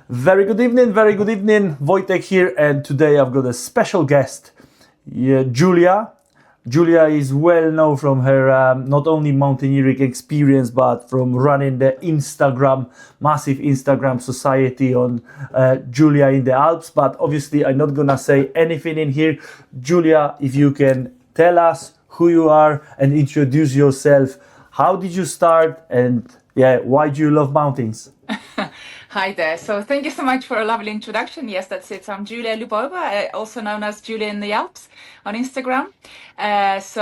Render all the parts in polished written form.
Very good evening. Wojtek here, and today I've got a special guest, Julia. Julia is well known from her not only mountaineering experience, but from running the massive Instagram society on Julia in the Alps. But obviously, I'm not gonna say anything in here. Julia, if you can tell us who you are and introduce yourself. How did you start, and why do you love mountains? Hi there. So thank you so much for a lovely introduction. Yes, that's it. I'm Julia Lyubova, also known as Julia in the Alps on Instagram. Yes,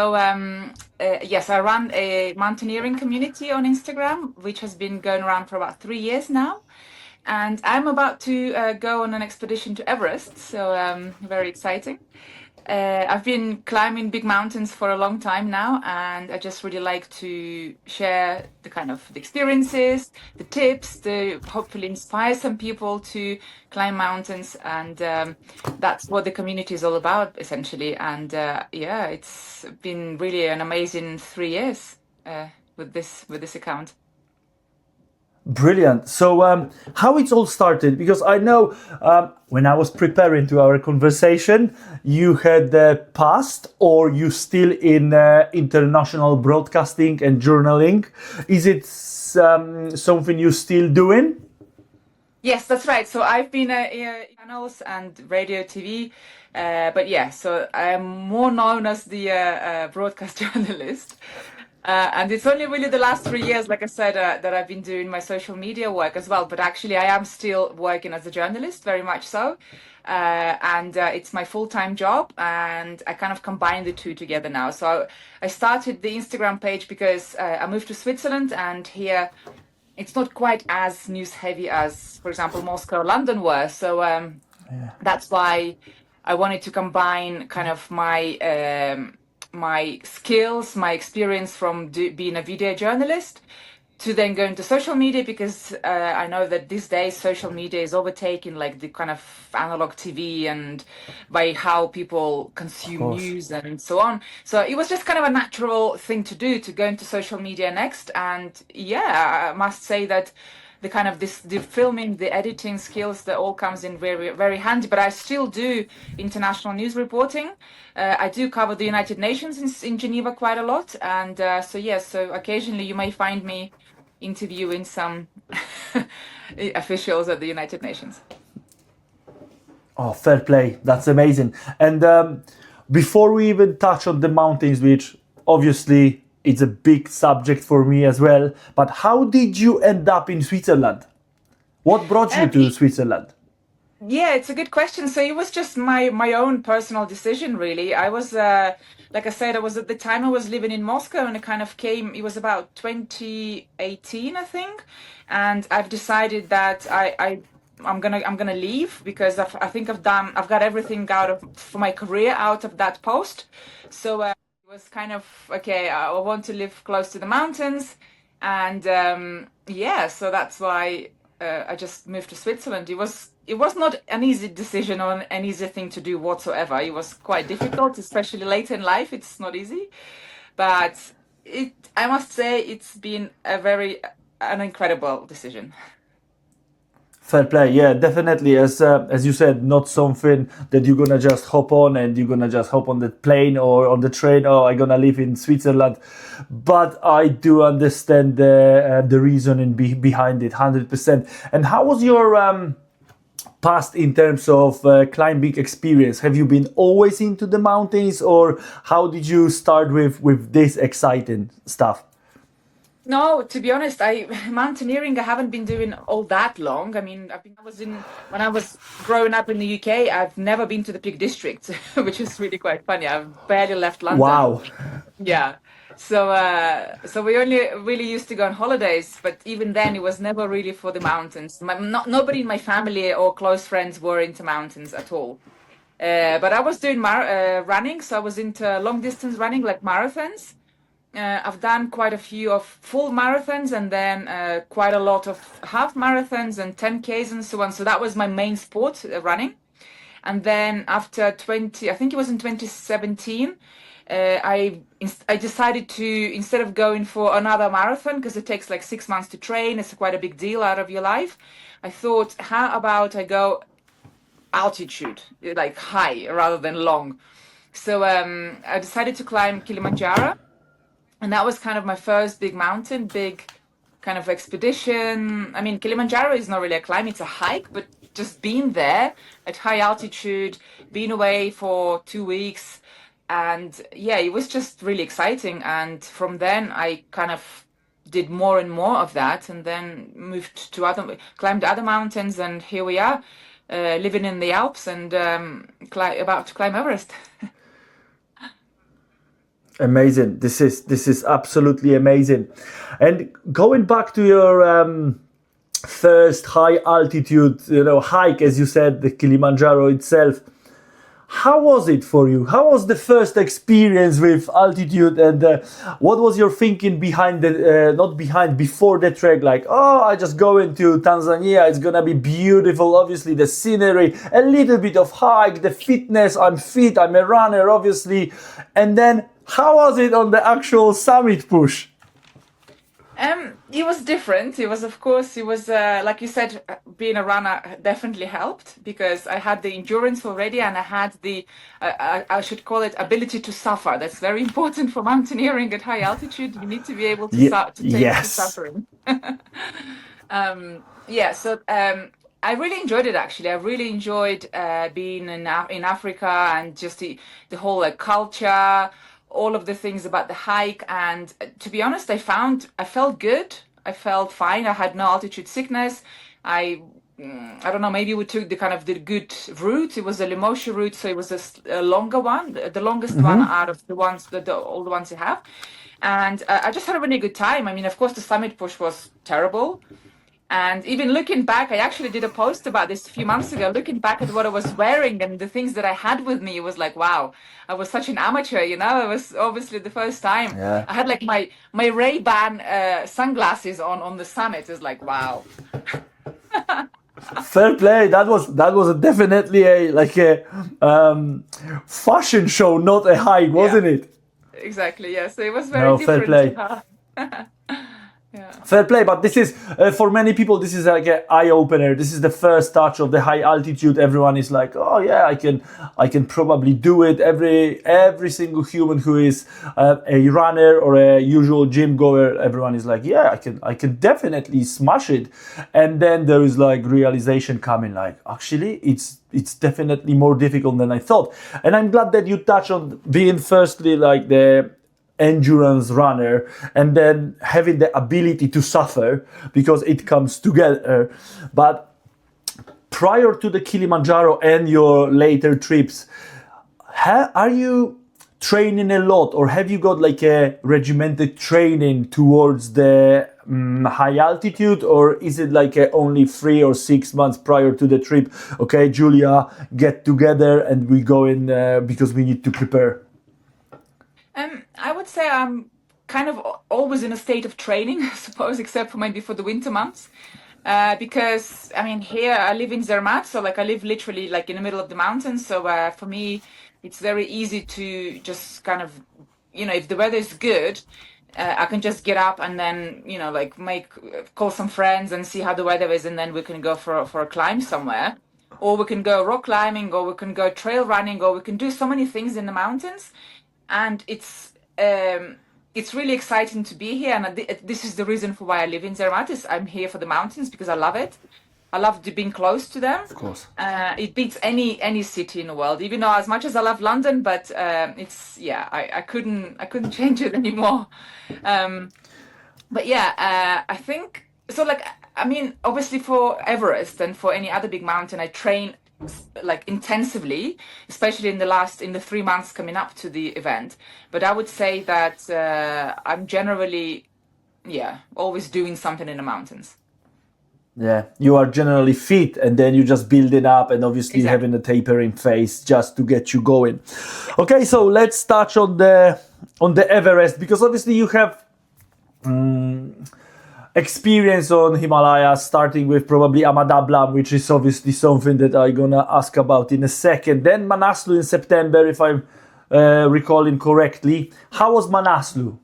I run a mountaineering community on Instagram, which has been going around for about 3 years now. And I'm about to go on an expedition to Everest, so very exciting. I've been climbing big mountains for a long time now, and I just really like to share the kind of the experiences, the tips, to hopefully inspire some people to climb mountains, and that's what the community is all about, essentially. And it's been really an amazing 3 years with this account. Brilliant. So, how it all started? Because I know when I was preparing to our conversation, you had passed, or you still in international broadcasting and journaling. Is it something you still doing? Yes, that's right. So I've been channels and radio, TV, but yeah, so I'm more known as the broadcast journalist. And it's only really the last 3 years, like I said, that I've been doing my social media work as well. But actually, I am still working as a journalist, very much so. And it's my full-time job, and I kind of combine the two together now. So I started the Instagram page because I moved to Switzerland, and here it's not quite as news heavy as, for example, Moscow or London were. So that's why I wanted to combine kind of my skills, my experience from being a video journalist, to then go into social media, because I know that these days social media is overtaking like the kind of analog TV, and by how people Of consume course. news and so on. So it was just kind of a natural thing to do, to go into social media next. And yeah, I must say that the filming, the editing skills, that all comes in very, very handy. But I still do international news reporting. I do cover the United Nations in Geneva quite a lot. And so occasionally you may find me interviewing some officials at the United Nations. Oh, fair play. That's amazing. And before we even touch on the mountains, which obviously it's a big subject for me as well, but how did you end up in Switzerland? What brought you Um, to Switzerland? Yeah, it's a good question. So it was just my own personal decision, really. I was like I said, I was at the time I was living in Moscow, and it kind of came. It was about 2018, I think, and I've decided that I'm gonna leave, because I think I've got everything out of for my career out of that post. So it was kind of okay. I want to live close to the mountains, and yeah, so that's why I just moved to Switzerland. It was not an easy decision or an easy thing to do whatsoever. It was quite difficult, especially later in life. It's not easy, but I must say, it's been an incredible decision. Fair play, yeah, definitely. As you said, not something that you're gonna just hop on and you're gonna just hop on the plane or on the train. Oh, I'm gonna live in Switzerland, but I do understand the reasoning behind it, 100%. And how was your past in terms of climbing experience? Have you been always into the mountains, or how did you start with this exciting stuff? No, to be honest, I mountaineering I haven't been doing all that long. I mean, I was in when I was growing up in the UK. I've never been to the Peak District, which is really quite funny. I've barely left London. Wow. Yeah. So we only really used to go on holidays, but even then it was never really for the mountains. Nobody in my family or close friends were into mountains at all. But I was doing running, so I was into long distance running, like marathons. I've done quite a few of full marathons, and then quite a lot of half marathons and 10Ks and so on. So that was my main sport, running. And then after 20, I think it was in 2017, I decided to, instead of going for another marathon, because it takes like 6 months to train, it's quite a big deal out of your life. I thought, how about I go altitude, like high rather than long. So I decided to climb Kilimanjaro, and that was kind of my first big mountain, big kind of expedition. I mean, Kilimanjaro is not really a climb, it's a hike, but just being there at high altitude, being away for 2 weeks, and yeah, it was just really exciting. And from then I kind of did more and more of that, and then moved to climbed other mountains, and here we are, living in the Alps and about to climb Everest. Amazing. This is absolutely amazing. And going back to your first high altitude, hike, as you said, the Kilimanjaro itself. How was it for you? How was the first experience with altitude, and what was your thinking behind before the trek? Like, oh, I just go into Tanzania, it's gonna be beautiful, obviously the scenery, a little bit of hike, the fitness, I'm fit, I'm a runner, obviously. And then, how was it on the actual summit push? It was different. It was, of course, like you said, being a runner definitely helped, because I had the endurance already, and I had I should call it ability to suffer. That's very important for mountaineering at high altitude. You need to be able to to take the Yes. suffering. Yeah, so I really enjoyed it, actually. I really enjoyed being in Africa, and just the whole like culture, all of the things about the hike. And to be honest, I felt good. I felt fine. I had no altitude sickness. I don't know, maybe we took the good route. It was a Limosha route, so it was a longer one, the longest one out of the ones, all the ones you have. And I just had a really good time. I mean, of course, the summit push was terrible. And even looking back, I actually did a post about this a few months ago, looking back at what I was wearing and the things that I had with me. It was like, wow, I was such an amateur, It was obviously the first time. Yeah. I had like my Ray-Ban sunglasses on the summit. It was like, wow. Fair play. That was definitely a fashion show, not a hike, wasn't it? Exactly, yeah. So it was very No, different. fair play. Fair play, but this is for many people. This is like an eye opener. This is the first touch of the high altitude. Everyone is like, "Oh yeah, I can probably do it." Every single human who is a runner or a usual gym goer, everyone is like, "Yeah, I can definitely smash it." And then there is like realization coming, like, actually, it's definitely more difficult than I thought. And I'm glad that you touch on being firstly like the endurance runner, and then having the ability to suffer, because it comes together. But prior to the Kilimanjaro and your later trips, are you training a lot, or have you got like a regimented training towards the high altitude, or is it like only 3 or 6 months prior to the trip? Okay, Julia, get together and we go in because we need to prepare. I would say I'm kind of always in a state of training, I suppose, except for maybe for the winter months. Because I mean, here I live in Zermatt, so like I live literally like in the middle of the mountains. So for me, it's very easy to just kind of, if the weather is good, I can just get up and then, like call some friends and see how the weather is, and then we can go for a climb somewhere, or we can go rock climbing, or we can go trail running, or we can do so many things in the mountains. And it's really exciting to be here, and this is the reason for why I live in Zermatt. I'm here for the mountains because I love it. I love being close to them. Of course. It beats any city in the world. Even though as much as I love London, but I couldn't change it anymore. But yeah, I think so. Like, I mean, obviously for Everest and for any other big mountain, I train like intensively, especially in the 3 months coming up to the event. But I would say that I'm generally, always doing something in the mountains. Yeah, you are generally fit, and then you just build it up, and obviously having a tapering phase just to get you going. Okay, so let's touch on the Everest, because obviously you have experience on Himalayas, starting with probably Dablam, which is obviously something that I'm gonna ask about in a second. Then Manaslu in September, if I'm recalling correctly. How was Manaslu?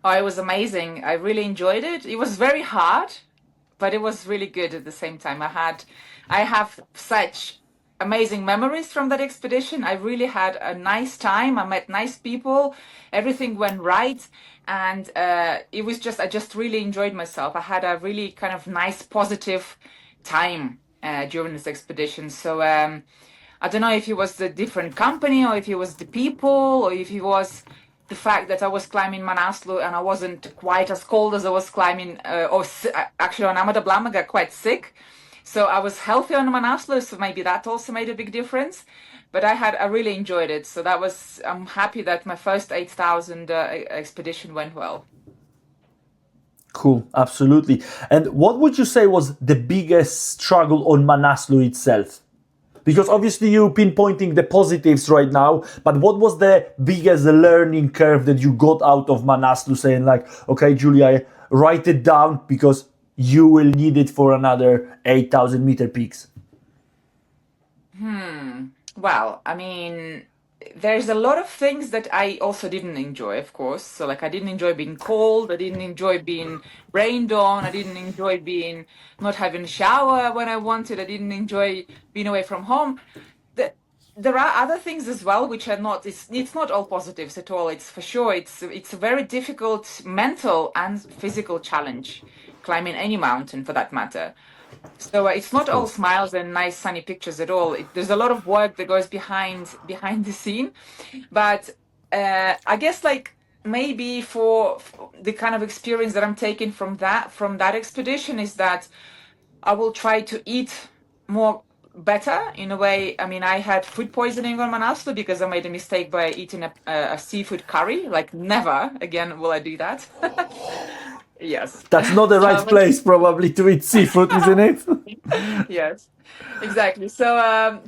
Oh, it was amazing. I really enjoyed it. It was very hard, but it was really good at the same time. I have such amazing memories from that expedition. I really had a nice time. I met nice people. Everything went right. And it was just, I just really enjoyed myself. I had a really kind of nice, positive time during this expedition. So I don't know if it was the different company or if it was the people or if it was the fact that I was climbing Manaslu and I wasn't quite as cold as I was climbing, actually on Dablam I got quite sick. So I was healthy on Manaslu, so maybe that also made a big difference. But I really enjoyed it. So I'm happy that my first 8,000 expedition went well. Cool, absolutely. And what would you say was the biggest struggle on Manaslu itself? Because obviously you're pinpointing the positives right now, but what was the biggest learning curve that you got out of Manaslu, saying like, okay, Julia, write it down because you will need it for another 8,000 meter peaks? Well, I mean, there's a lot of things that I also didn't enjoy, of course. So like I didn't enjoy being cold, I didn't enjoy being rained on, I didn't enjoy being not having a shower when I wanted, I didn't enjoy being away from home. There are other things as well which are not, it's not all positives at all. It's for sure, it's a very difficult mental and physical challenge climbing any mountain for that matter. So it's not all smiles and nice sunny pictures at all. There's a lot of work that goes behind the scene, but I guess like maybe for the kind of experience that I'm taking from that expedition is that I will try to eat more better in a way. I mean, I had food poisoning on Manaslu because I made a mistake by eating a seafood curry. Like never again will I do that. Yes. That's not the So I right place probably to eat seafood, isn't it? yes, exactly. So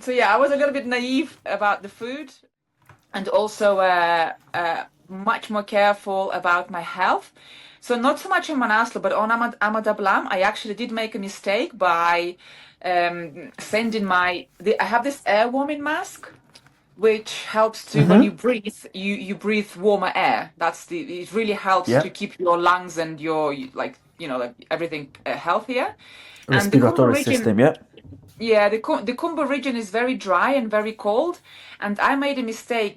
yeah, I was a little bit naive about the food, and also much more careful about my health. So not so much on Manaslu, but on Dablam, I actually did make a mistake by sending I have this air warming mask, which helps to when you breathe, you breathe warmer air. It really helps Yeah. to keep your lungs and like everything healthier. And the Khumbu Respiratory region, system, yeah. yeah, the Khumbu region is very dry and very cold. And I made a mistake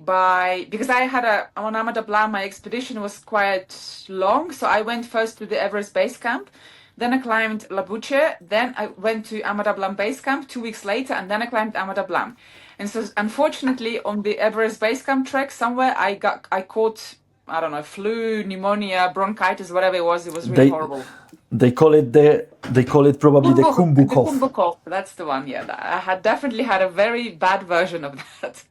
because I had on Dablam, my expedition was quite long. So I went first to the Everest base camp. Then I climbed La Buche. Then I went to Dablam base camp 2 weeks later. And then I climbed Dablam. And so unfortunately on the Everest base camp trek somewhere, I caught, I don't know, flu, pneumonia, bronchitis, whatever it was. It was really horrible. They call it probably the Khumbu cough. The Khumbu cough, that's the one. Yeah, I had definitely had a very bad version of that.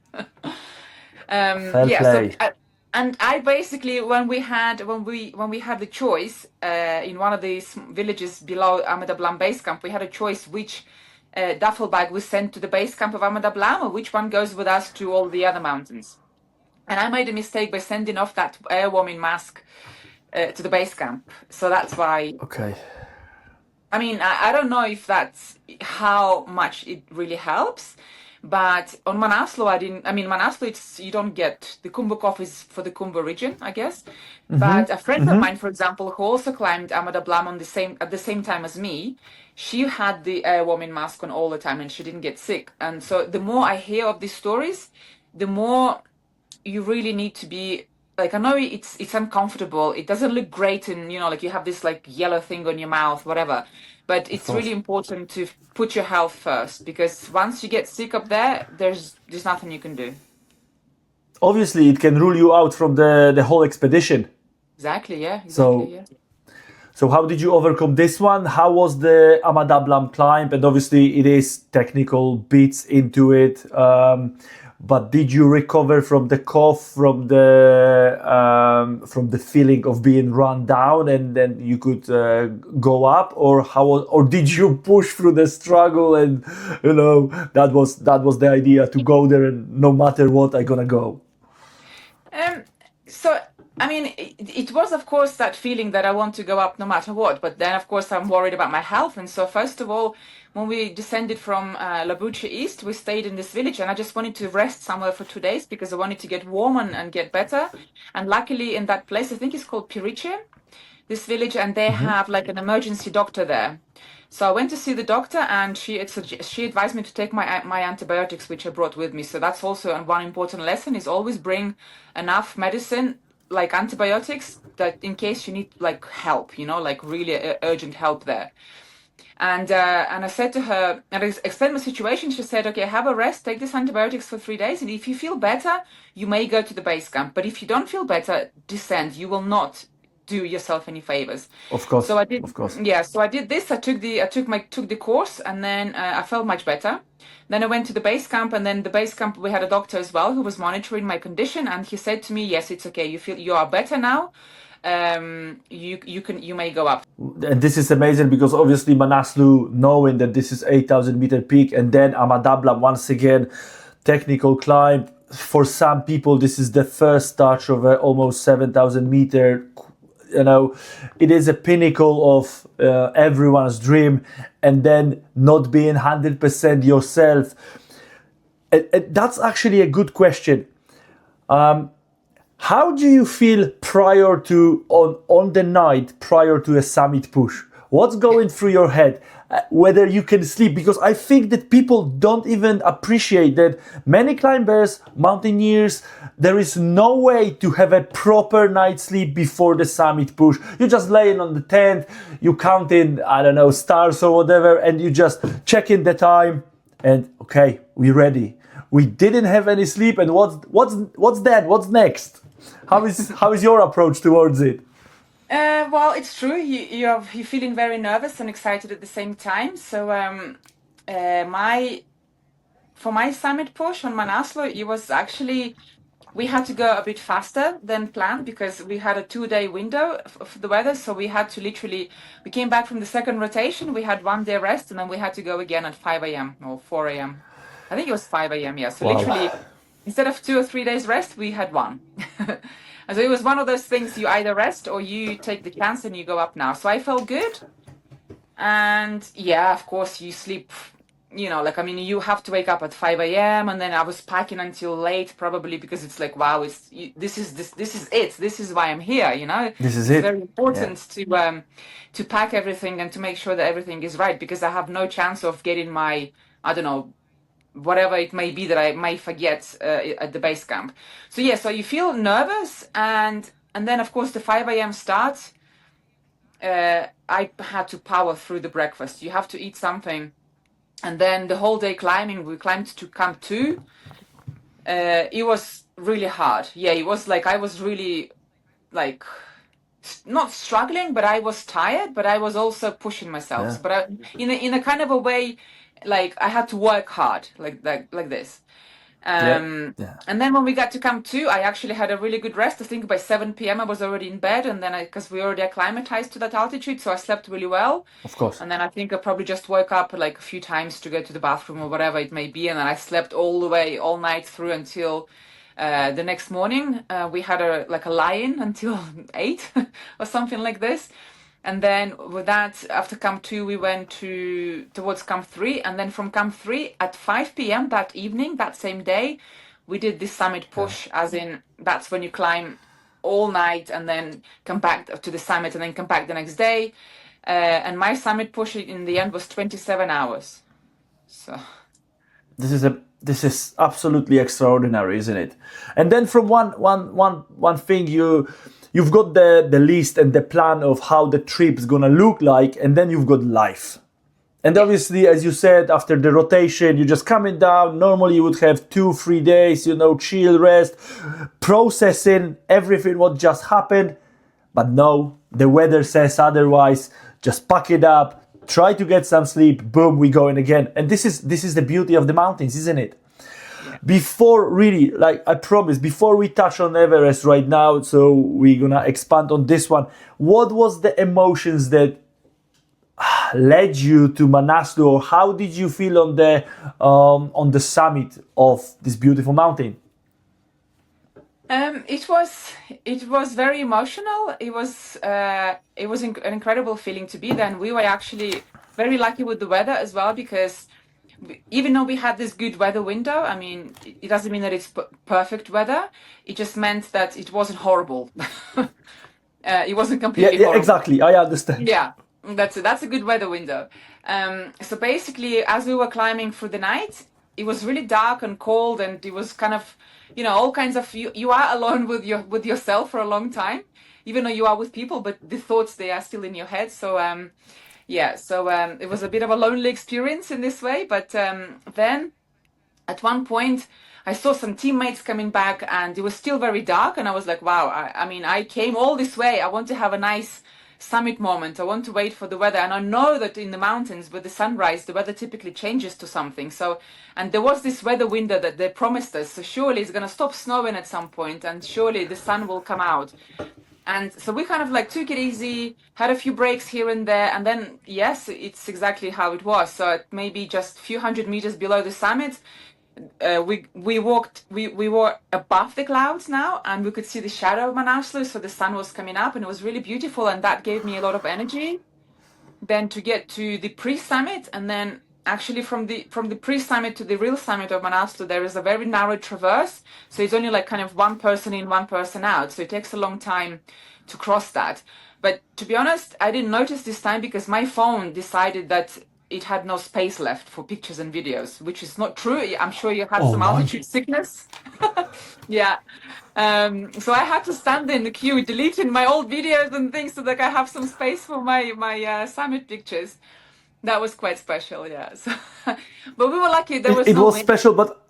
Fair yeah. play. So, and I basically when we had the choice in one of these villages below Dablam base camp, we had a choice which duffel bag we sent to the base camp of Dablam or which one goes with us to all the other mountains. And I made a mistake by sending off that air warming mask to the base camp. So that's why. Okay. I mean, I don't know if that's how much it really helps, but on Manaslu, Manaslu, you don't get the Khumbu cough is for the Khumbu region, I guess. But a friend of mine, for example, who also climbed Dablam at the same time as me, she had the air warming mask on all the time and she didn't get sick. And so the more I hear of these stories, the more you really need to be like, I know it's uncomfortable. It doesn't look great, and like you have this like yellow thing on your mouth, whatever. But it's really important to put your health first because once you get sick up there, there's nothing you can do. Obviously, it can rule you out from the whole expedition. Exactly. Yeah. Exactly. So how did you overcome this one? How was the Dablam climb? And obviously, it is technical bits into it. But did you recover from the cough, from the feeling of being run down, and then you could go up, or did you push through the struggle, and that was the idea to go there, and no matter what, I'm gonna go. So I mean, it was, of course, that feeling that I want to go up no matter what. But then, of course, I'm worried about my health. And so, first of all, when we descended from Labuche East, we stayed in this village, and I just wanted to rest somewhere for 2 days because I wanted to get warm and get better. And luckily, in that place, I think it's called Piriche, this village, and they Hmm. have like an emergency doctor there. So I went to see the doctor, and she advised me to take my antibiotics, which I brought with me. So that's also one important lesson: is always bring enough medicine, like antibiotics, that in case you need like help, like really urgent help there. And I said to her, and I explained my situation. She said, "Okay, have a rest, take these antibiotics for 3 days, and if you feel better, you may go to the base camp. But if you don't feel better, descend. You will not do yourself any favors." Of So course, I did, of course. yeah. So I did this. I took the course, and then I felt much better. Then I went to the base camp, and then the base camp we had a doctor as well who was monitoring my condition, and he said to me, "Yes, it's okay. You are better now. You may go up." And this is amazing because obviously Manaslu, knowing that this is 8,000 meter peak, and then Dablam once again, technical climb. For some people, this is the first touch of a almost 7,000 meter. It is a pinnacle of everyone's dream, and then not being 100% yourself. That's actually a good question. How do you feel prior to on the night prior to a summit push? What's going through your head? Whether you can sleep, because I think that people don't even appreciate that many climbers, mountaineers, there is no way to have a proper night's sleep before the summit push. You're just laying on the tent, you counting, I don't know, stars or whatever, and you just checking the time, and okay, we're ready. We didn't have any sleep, and what's that? What's next? How is your approach towards it? Well, it's true. You're feeling very nervous and excited at the same time. So my for my summit push on Manaslu, it was actually we had to go a bit faster than planned because we had a 2-day window of the weather. So we came back from the second rotation. We had 1 day rest, and then we had to go again at 5 a.m. or 4 a.m. I think it was 5 a.m. Yeah. So Wow. literally, instead of 2 or 3 days rest, we had one. And so it was one of those things: you either rest or you take the chance and you go up now. So I felt good. And yeah, of course, you sleep, like, I mean, you have to wake up at 5 a.m. And then I was packing until late, probably because it's like, wow, this is it. This is why I'm here. This is It's it. very Yeah. important to pack everything and to make sure that everything is right because I have no chance of getting my, I don't know, whatever it may be that I may forget at the base camp. So yeah, so you feel nervous, and then of course the 5 a.m. start. I had to power through the breakfast. You have to eat something, and then the whole day climbing. We climbed to Camp 2. It was really hard. Yeah, it was like I was really like not struggling, but I was tired. But I was also pushing myself. Yeah. But in a kind of a way, like I had to work hard, like this. Yeah. Um, Yeah. and then when we got to Camp 2, I actually had a really good rest. I think by 7 p.m. I was already in bed, and then because we already acclimatized to that altitude, so I slept really well. Of course. And then I think I probably just woke up like a few times to go to the bathroom or whatever it may be, and then I slept all night through until the next morning. We had a lie-in until 8 or something like this. And then with that, after Camp 2, we went towards Camp 3. And then from Camp 3 at 5 p.m. that evening, that same day, we did this summit push, as in that's when you climb all night and then come back to the summit and then come back the next day. And my summit push in the end was 27 hours. So This is absolutely extraordinary, isn't it? And then from one thing, you've got the list and the plan of how the trip's gonna look like, and then you've got life. And yeah, obviously, as you said, after the rotation, you're just coming down. Normally, you would have 2-3 days, chill, rest, processing everything what just happened. But no, the weather says otherwise. Just pack it up, try to get some sleep. Boom, we going again. And this is the beauty of the mountains, isn't it? yeah. Before really, like I promise, before we touch on Everest right now, so we're gonna expand on this one. What was the emotions that led you to Manaslu, or how did you feel on the summit of this beautiful mountain? It was very emotional. An incredible feeling to be there, and we were actually very lucky with the weather as well because even though we had this good weather window, I mean, it doesn't mean that it's perfect weather. It just meant that it wasn't horrible. It wasn't Yeah, completely yeah, horrible. exactly. I understand. Yeah, that's a good weather window. So basically, as we were climbing through the night, it was really dark and cold, and it was kind of, all kinds of you are alone with yourself for a long time, even though you are with people, but the thoughts they are still in your head. So yeah, so it was a bit of a lonely experience in this way, but then at one point I saw some teammates coming back and it was still very dark and I was like, wow, I mean, I came all this way. I want to have a nice summit moment. I want to wait for the weather. And I know that in the mountains with the sunrise, the weather typically changes to something. So, and there was this weather window that they promised us. So surely it's going to stop snowing at some point and surely the sun will come out. And so we kind of like took it easy, had a few breaks here and there, and then yes, it's exactly how it was. So at maybe just a few hundred meters below the summit, we were above the clouds now, and we could see the shadow of Manaslu. So the sun was coming up, and it was really beautiful, and that gave me a lot of energy. Then to get to the pre-summit, and then actually from the pre-summit to the real summit of Manaslu, there is a very narrow traverse. So it's only like kind of one person in, one person out. So it takes a long time to cross that. But to be honest, I didn't notice this time because my phone decided that it had no space left for pictures and videos, which is not true. I'm sure you had Oh some my. altitude sickness. Yeah. So I had to stand in the queue, deleting my old videos and things so that I have some space for my summit pictures. That was quite special, yeah. So, but we were lucky there was It no was wind. special, but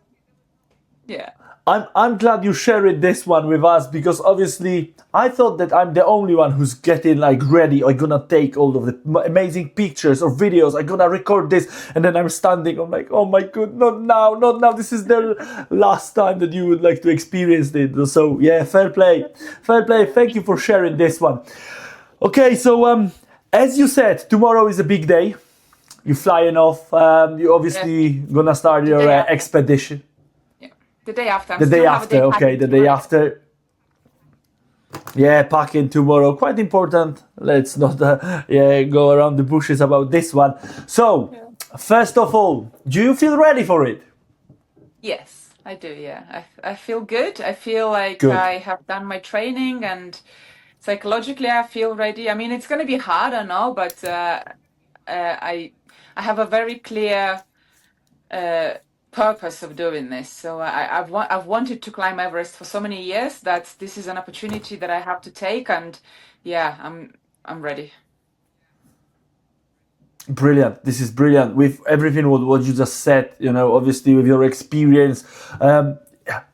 Yeah. I'm glad you shared this one with us because obviously I thought that I'm the only one who's getting like ready. I'm gonna take all of the amazing pictures or videos. I'm gonna record this, and then I'm standing. I'm like, oh my god, not now, not now. This is the last time that you would like to experience it. So yeah, fair play, fair play. Thank you for sharing this one. Okay, so as you said, tomorrow is a big day. You're flying off. You Yeah. obviously gonna start The your day after. expedition. Yeah. The day after. I'm The day still have a day after, okay, packing the day tomorrow. Yeah. after. Yeah, packing tomorrow, quite important. Let's not yeah, go around the bushes about this one. So, Yeah. first of all, do you feel ready for it? Yes, I do. Yeah. I feel good. I feel like Good. I have done my training and psychologically I feel ready. I mean, it's going to be hard, I know, but I have a very clear uh, purpose of doing this. So I've wanted to climb Everest for so many years that this is an opportunity that I have to take, and yeah, I'm ready. Brilliant. This is brilliant. With everything what you just said, obviously with your experience,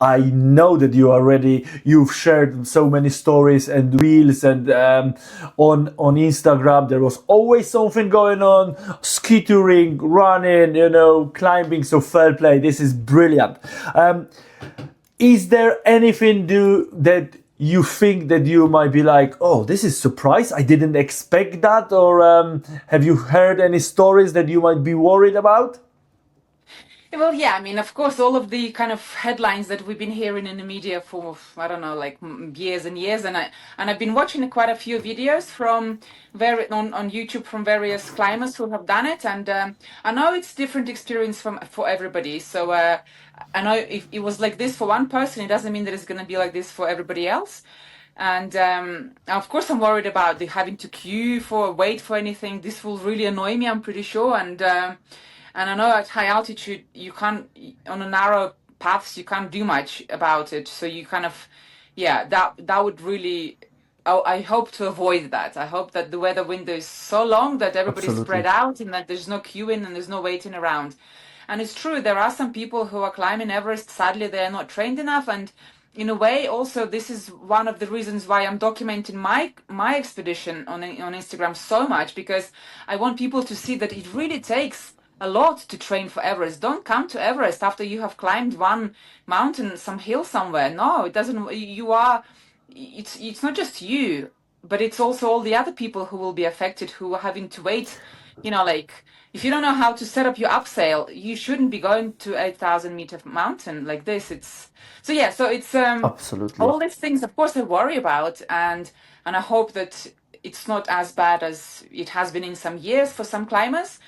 I know that you are ready. You've shared so many stories and reels, and on Instagram there was always something going on: ski touring, running, climbing. So fair play. This is brilliant. Is there anything that you think that you might be like, oh, this is surprise, I didn't expect that, or have you heard any stories that you might be worried about? Well, yeah, I mean, of course, all of the kind of headlines that we've been hearing in the media for, I don't know, like years and years, and I've been watching quite a few videos from on YouTube from various climbers who have done it, and I know it's different experience for everybody. So I know if it was like this for one person, it doesn't mean that it's going to be like this for everybody else. And of course, I'm worried about the having to queue for wait for anything. This will really annoy me, I'm pretty sure, and I know at high altitude, you can't, on a narrow paths, you can't do much about it. So you kind of, yeah, that would really, I hope to avoid that. I hope that the weather window is so long that everybody's spread Absolutely. out and that there's no queuing and there's no waiting around. And it's true, there are some people who are climbing Everest. Sadly, they are not trained enough. And in a way, also, this is one of the reasons why I'm documenting my expedition on Instagram so much, because I want people to see that it really takes a lot to train for Everest. Don't come to Everest after you have climbed one mountain, some hill somewhere. No, it doesn't. It's not just you, but it's also all the other people who will be affected, who are having to wait, like if you don't know how to set up your upsail, you shouldn't be going to 8,000-meter mountain like this. It's so yeah. So it's Absolutely. all these things. Of course, I worry about, and I hope that it's not as bad as it has been in some years for some climbers.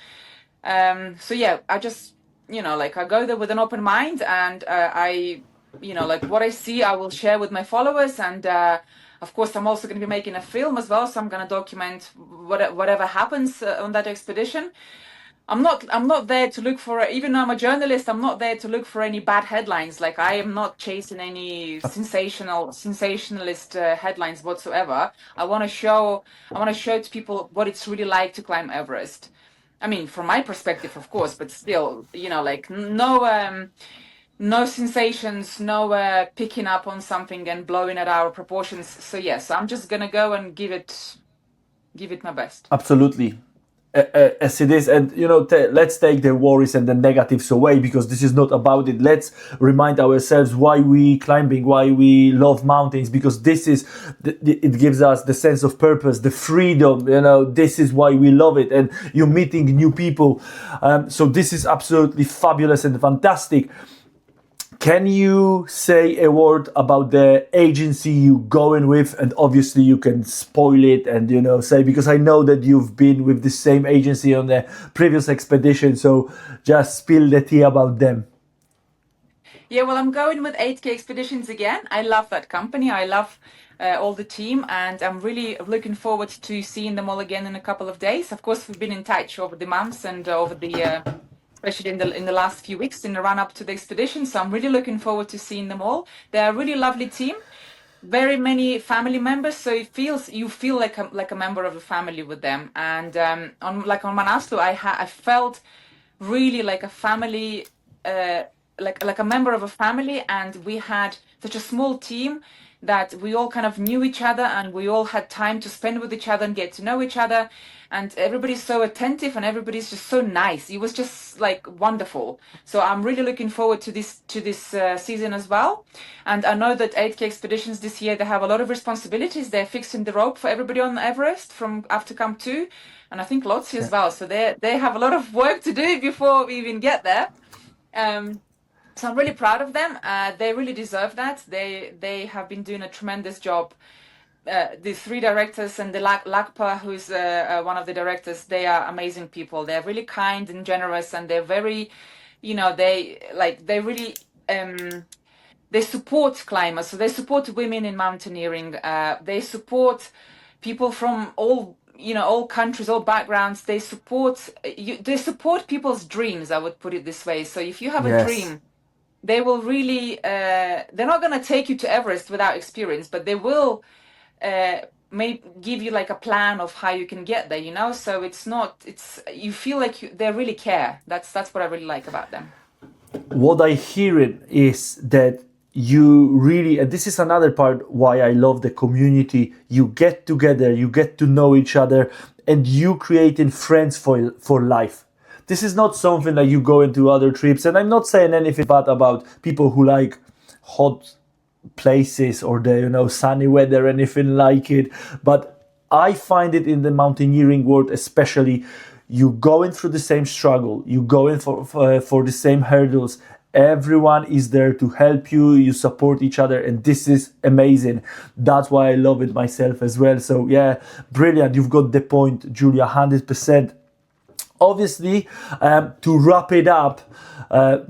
So yeah, I just like I go there with an open mind, and like what I see, I will share with my followers, and of course, I'm also going to be making a film as well. So I'm going to document whatever happens on that expedition. I'm not there to look for, even though I'm a journalist, I'm not there to look for any bad headlines. Like I am not chasing any sensationalist headlines whatsoever. I want to show to people what it's really like to climb Everest. I mean, from my perspective, of course, but still, like no sensations, no picking up on something and blowing it out of proportions. So yes, I'm just gonna go and give it my best. Absolutely. As it is, and let's take the worries and the negatives away, because this is not about it. Let's remind ourselves why we climbing, why we love mountains, because this is it gives us the sense of purpose, the freedom. This is why we love it, and you're meeting new people. So this is absolutely fabulous and fantastic. Can you say a word about the agency you going with? And obviously you can spoil it and say, because I know that you've been with the same agency on the previous expedition, so just spill the tea about them. Yeah, well, I'm going with 8K Expeditions again. I love that company. I love all the team, and I'm really looking forward to seeing them all again in a couple of days. Of course, we've been in touch over the months and over the especially in the last few weeks in the run up to the expedition. So I'm really looking forward to seeing them all. They're a really lovely team, very many family members, so you feel like a member of a family with them. And on Manaslu, I felt really like a family, like a member of a family, and we had such a small team that we all kind of knew each other, and we all had time to spend with each other and get to know each other, and everybody's so attentive and everybody's just so nice. It was just like wonderful. So I'm really looking forward to this season as well. And I know that 8K Expeditions this year, they have a lot of responsibilities. They're fixing the rope for everybody on Everest from after Camp 2, and I think Lotzi as well. So they have a lot of work to do before we even get there. So I'm really proud of them. They really deserve that. They have been doing a tremendous job. The three directors and the Lakpa, who's one of the directors, they are amazing people. They're really kind and generous, and they're very, they really they support climbers. So they support women in mountaineering. They support people from all countries, all backgrounds. They support people's dreams. I would put it this way. So if you have a Yes. dream, they will really they're not going to take you to Everest without experience, but they will may give you like a plan of how you can get there. So you feel like they really care. That's what I really like about them. What I hear it is that you really, and this is another part why I love the community, you get together, you get to know each other, and you creating friends for life. This is not something that you go into other trips, and I'm not saying anything bad about people who like hot places or the sunny weather, anything like it, but I find it in the mountaineering world, especially, you going through the same struggle, you going for the same hurdles. Everyone is there to help you. You support each other, and this is amazing. That's why I love it myself as well. So yeah, brilliant. You've got the point, Julia, 100%. Obviously, to wrap it up,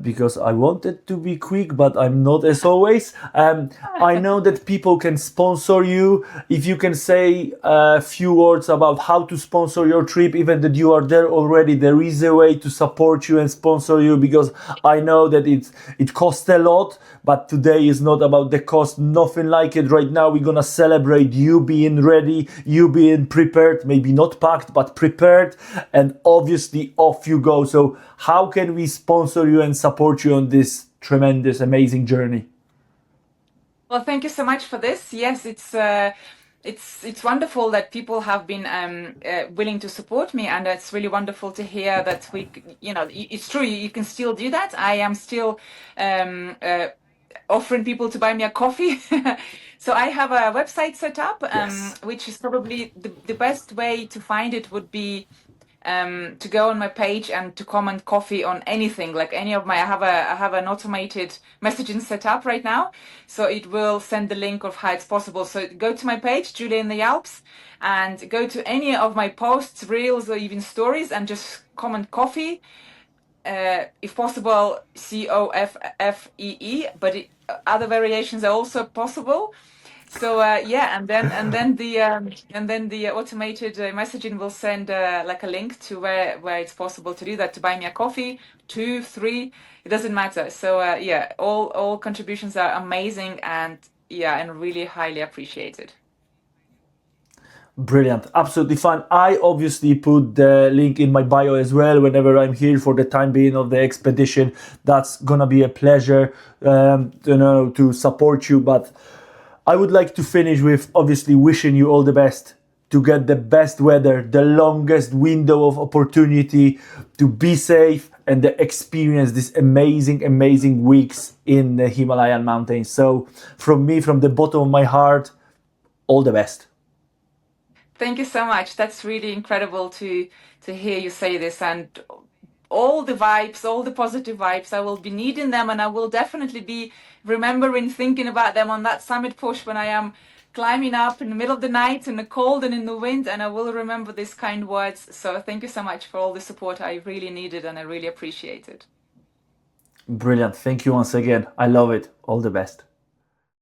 because I wanted to be quick, but I'm not as always. I know that people can sponsor you. If you can say a few words about how to sponsor your trip, even that you are there already, there is a way to support you and sponsor you, because I know that it costs a lot, but today is not about the cost, nothing like it. Right now, we're gonna celebrate you being ready, you being prepared, maybe not packed, but prepared, and obviously off you go. So how can we sponsor you and support you on this tremendous, amazing journey? Well, thank you so much for this. Yes, it's wonderful that people have been willing to support me, and it's really wonderful to hear that it's true. You can still do that. I am still offering people to buy me a coffee. So I have a website set up, Yes. which is probably the best way to find it would be to go on my page and to comment coffee on anything, like any of my, I have an automated messaging set up right now. So it will send the link of how it's possible. So go to my page, Julia in the Alps, and go to any of my posts, reels, or even stories, and just comment coffee. If possible, COFFEE, but other variations are also possible. So yeah, and then the automated messaging will send like a link to where it's possible to do that, to buy me a coffee, 2, 3, it doesn't matter. So yeah, all contributions are amazing, and yeah, and really highly appreciated. Brilliant, absolutely fine. I obviously put the link in my bio as well whenever I'm here for the time being of the expedition. That's gonna be a pleasure, to support you. But I would like to finish with obviously wishing you all the best to get the best weather, the longest window of opportunity, to be safe and to experience these amazing, amazing weeks in the Himalayan mountains. So from me, from the bottom of my heart, all the best. Thank you so much. That's really incredible to hear you say this, and all the vibes, all the positive vibes. I will be needing them, and I will definitely be remembering, thinking about them on that summit push when I am climbing up in the middle of the night in the cold and in the wind, and I will remember these kind words. So thank you so much for all the support. I really needed and I really appreciate it. Brilliant. Thank you once again. I love it. All the best.